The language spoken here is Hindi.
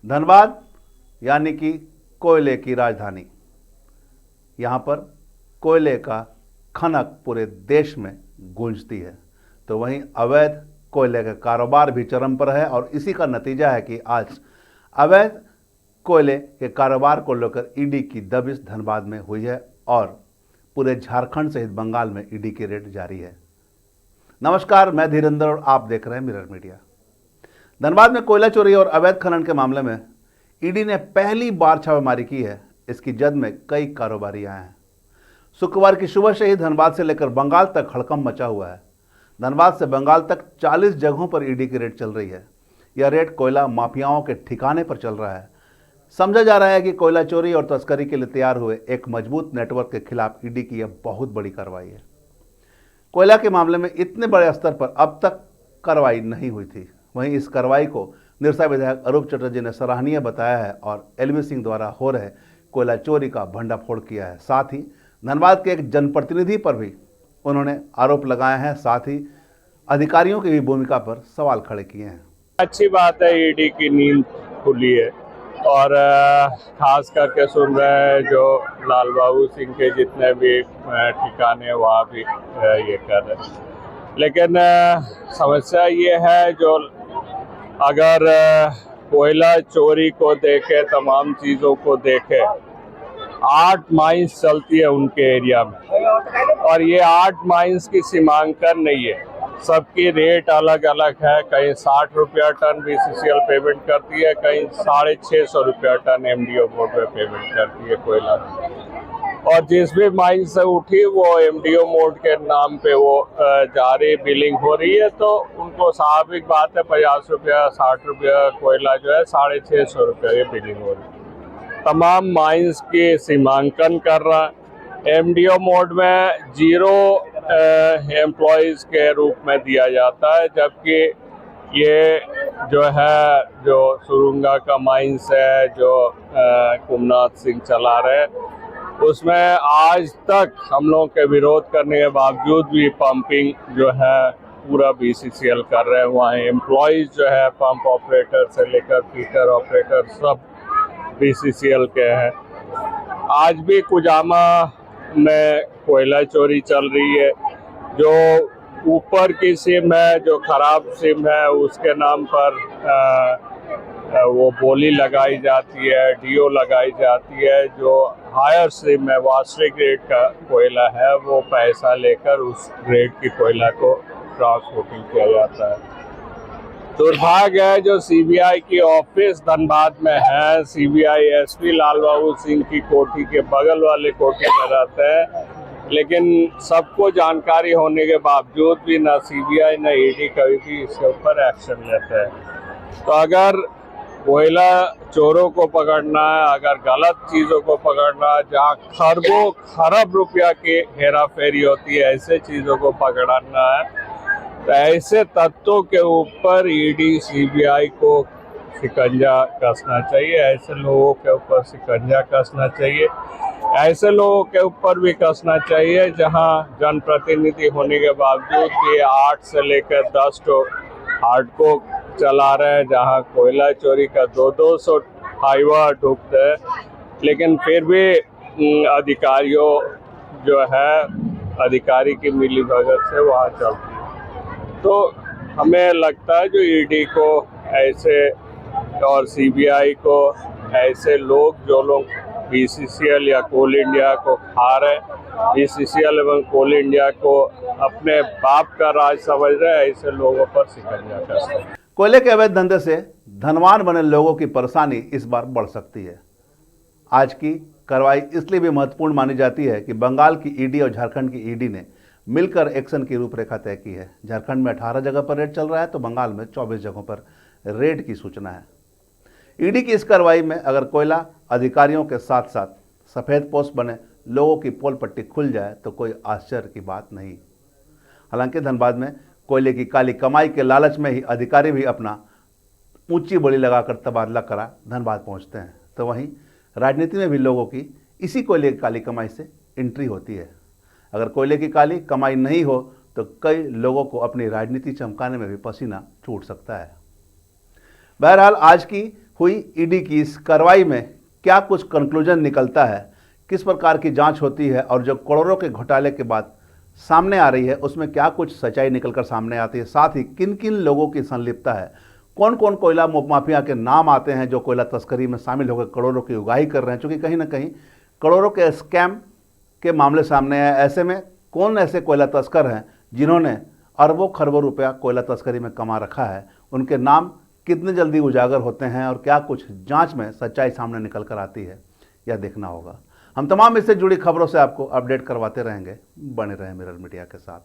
धनबाद यानी कि कोयले की राजधानी। यहाँ पर कोयले का खनक पूरे देश में गूंजती है, तो वहीं अवैध कोयले का कारोबार भी चरम पर है और इसी का नतीजा है कि आज अवैध कोयले के कारोबार को लेकर ईडी की दबिश धनबाद में हुई है और पूरे झारखंड सहित बंगाल में ईडी की रेड जारी है। नमस्कार, मैं धीरेंद्र और आप देख रहे हैं मिरर मीडिया। धनबाद में कोयला चोरी और अवैध खनन के मामले में ईडी ने पहली बार छापेमारी की है। इसकी जद में कई कारोबारी आए हैं। शुक्रवार की सुबह से ही धनबाद से लेकर बंगाल तक हड़कंप मचा हुआ है। धनबाद से बंगाल तक 40 जगहों पर ईडी की रेड चल रही है। यह रेड कोयला माफियाओं के ठिकाने पर चल रहा है। समझा जा रहा है कि कोयला चोरी और तस्करी के लिए तैयार हुए एक मजबूत नेटवर्क के खिलाफ ईडी की यह बहुत बड़ी कार्रवाई है। कोयला के मामले में इतने बड़े स्तर पर अब तक कार्रवाई नहीं हुई थी। वहीं इस कार्रवाई को निरसा विधायक अरूप चटर्जी ने सराहनीय बताया है और एलवी सिंह द्वारा हो रहे कोयला चोरी का भंडाफोड़ किया है। साथ ही धनबाद के एक जनप्रतिनिधि पर भी उन्होंने आरोप लगाए हैं। साथ ही अधिकारियों की भी भूमिका पर सवाल खड़े किए हैं। अच्छी बात है, ईडी की नींद खुली है और खास करके सुन रहे हैं जो लाल बाबू सिंह के जितने भी ठिकाने वहाँ भी ये कर रहे हैं। लेकिन समस्या ये है, जो अगर कोयला चोरी को देखे, तमाम चीज़ों को देखे, 8 माइंस चलती है उनके एरिया में और ये 8 माइंस की सीमांकन नहीं है। सबकी रेट अलग अलग है। कहीं 60 रुपया टन बीसीसीएल पेमेंट करती है, कहीं 650 रुपया टन एमडीओ बोर्ड में पेमेंट करती है कोयला। और जिस भी माइन से उठी वो एमडीओ मोड के नाम पे वो जारी बिलिंग हो रही है, तो उनको स्वाभाविक बात है 50 रुपया 60 रुपया कोयला जो है 650 रुपया ये बिलिंग हो रही है। तमाम माइंस की सीमांकन कर रहा है। एमडीओ मोड में 0 एम्प्लॉयज़ के रूप में दिया जाता है, जबकि ये जो है जो सुरुंगा का माइंस है जो कुमनाथ सिंह चला रहे, उसमें आज तक हम लोग के विरोध करने के बावजूद भी पंपिंग जो है पूरा बीसीसीएल कर रहे हैं। वहाँ एम्प्लॉयज़ जो है पंप ऑपरेटर से लेकर फीटर ऑपरेटर सब बीसीसीएल के हैं। आज भी कुजामा में कोयला चोरी चल रही है। जो ऊपर की सिम है, जो खराब सिम है, उसके नाम पर वो बोली लगाई जाती है, डीओ लगाई जाती है। जो हायर सिम है, वास्तविक ग्रेड का कोयला है, वो पैसा लेकर उस ग्रेड की कोयला को ट्रांसपोर्टिंग किया जाता है। दुर्भाग्य है जो सीबीआई की ऑफिस धनबाद में है, सीबीआई एसपी लाल बाबू सिंह की कोठी के बगल वाले कोठी में रहते हैं, लेकिन सबको जानकारी होने के बावजूद भी ना सीबीआई ना ईडी कभी भी इसके ऊपर एक्शन लेते हैं। तो अगर कोयला चोरों को पकड़ना है, अगर गलत चीज़ों को पकड़ना है, जहाँ खरबों खरब रुपया की हेरा फेरी होती है, ऐसे चीज़ों को पकड़ना है, तो ऐसे तत्वों के ऊपर ईडी सीबीआई को शिकंजा कसना चाहिए। ऐसे लोगों के ऊपर शिकंजा कसना चाहिए। ऐसे लोगों के ऊपर भी कसना चाहिए जहां जनप्रतिनिधि होने के बावजूद भी 8 से लेकर 10 तो हार्डकोक चला रहे हैं, जहां कोयला चोरी का 200 हाईवा ढूंढते हैं, लेकिन फिर भी अधिकारियों जो है अधिकारी की मिलीभगत से वहाँ चलती है। तो हमें लगता है जो ईडी को ऐसे और सीबीआई को ऐसे लोग, जो लोग बीसीसीएल या कोल इंडिया को खा रहे, बीसीसीएल एवं कोल इंडिया को अपने बाप का राज समझ रहे, ऐसे लोगों पर शिकंजा कसते हैं। कोयले के अवैध धंधे से धनवान बने लोगों की परेशानी इस बार बढ़ सकती है। आज की कार्रवाई इसलिए भी महत्वपूर्ण मानी जाती है कि बंगाल की ईडी और झारखंड की ईडी ने मिलकर एक्शन की रूपरेखा तय की है। झारखंड में 18 जगह पर रेड चल रहा है, तो बंगाल में 24 जगहों पर रेड की सूचना है। ईडी की इस कार्रवाई में अगर कोयला अधिकारियों के साथ साथ सफ़ेद पोस्ट बने लोगों की पोल पट्टी खुल जाए तो कोई आश्चर्य की बात नहीं। हालांकि धनबाद में कोयले की काली कमाई के लालच में ही अधिकारी भी अपना ऊंची बोली लगाकर तबादला करा धनबाद पहुंचते हैं, तो वहीं राजनीति में भी लोगों की इसी कोयले की काली कमाई से एंट्री होती है। अगर कोयले की काली कमाई नहीं हो तो कई लोगों को अपनी राजनीति चमकाने में भी पसीना छूट सकता है। बहरहाल आज की हुई ईडी की इस कार्रवाई में क्या कुछ कंक्लूजन निकलता है, किस प्रकार की जांच होती है और जो करोड़ों के घोटाले के बाद सामने आ रही है उसमें क्या कुछ सच्चाई निकलकर सामने आती है, साथ ही किन किन लोगों की संलिप्तता है, कौन कौन कोयला माफिया के नाम आते हैं जो कोयला तस्करी में शामिल होकर करोड़ों की उगाही कर रहे हैं, क्योंकि कहीं ना कहीं करोड़ों के स्कैम के मामले सामने आए। ऐसे में कौन ऐसे कोयला तस्कर हैं जिन्होंने अरबों खरबों रुपया कोयला तस्करी में कमा रखा है, उनके नाम कितने जल्दी उजागर होते हैं और क्या कुछ जांच में सच्चाई सामने निकल कर आती है, यह देखना होगा। हम तमाम इससे जुड़ी खबरों से आपको अपडेट करवाते रहेंगे। बने रहें मिरर मीडिया के साथ।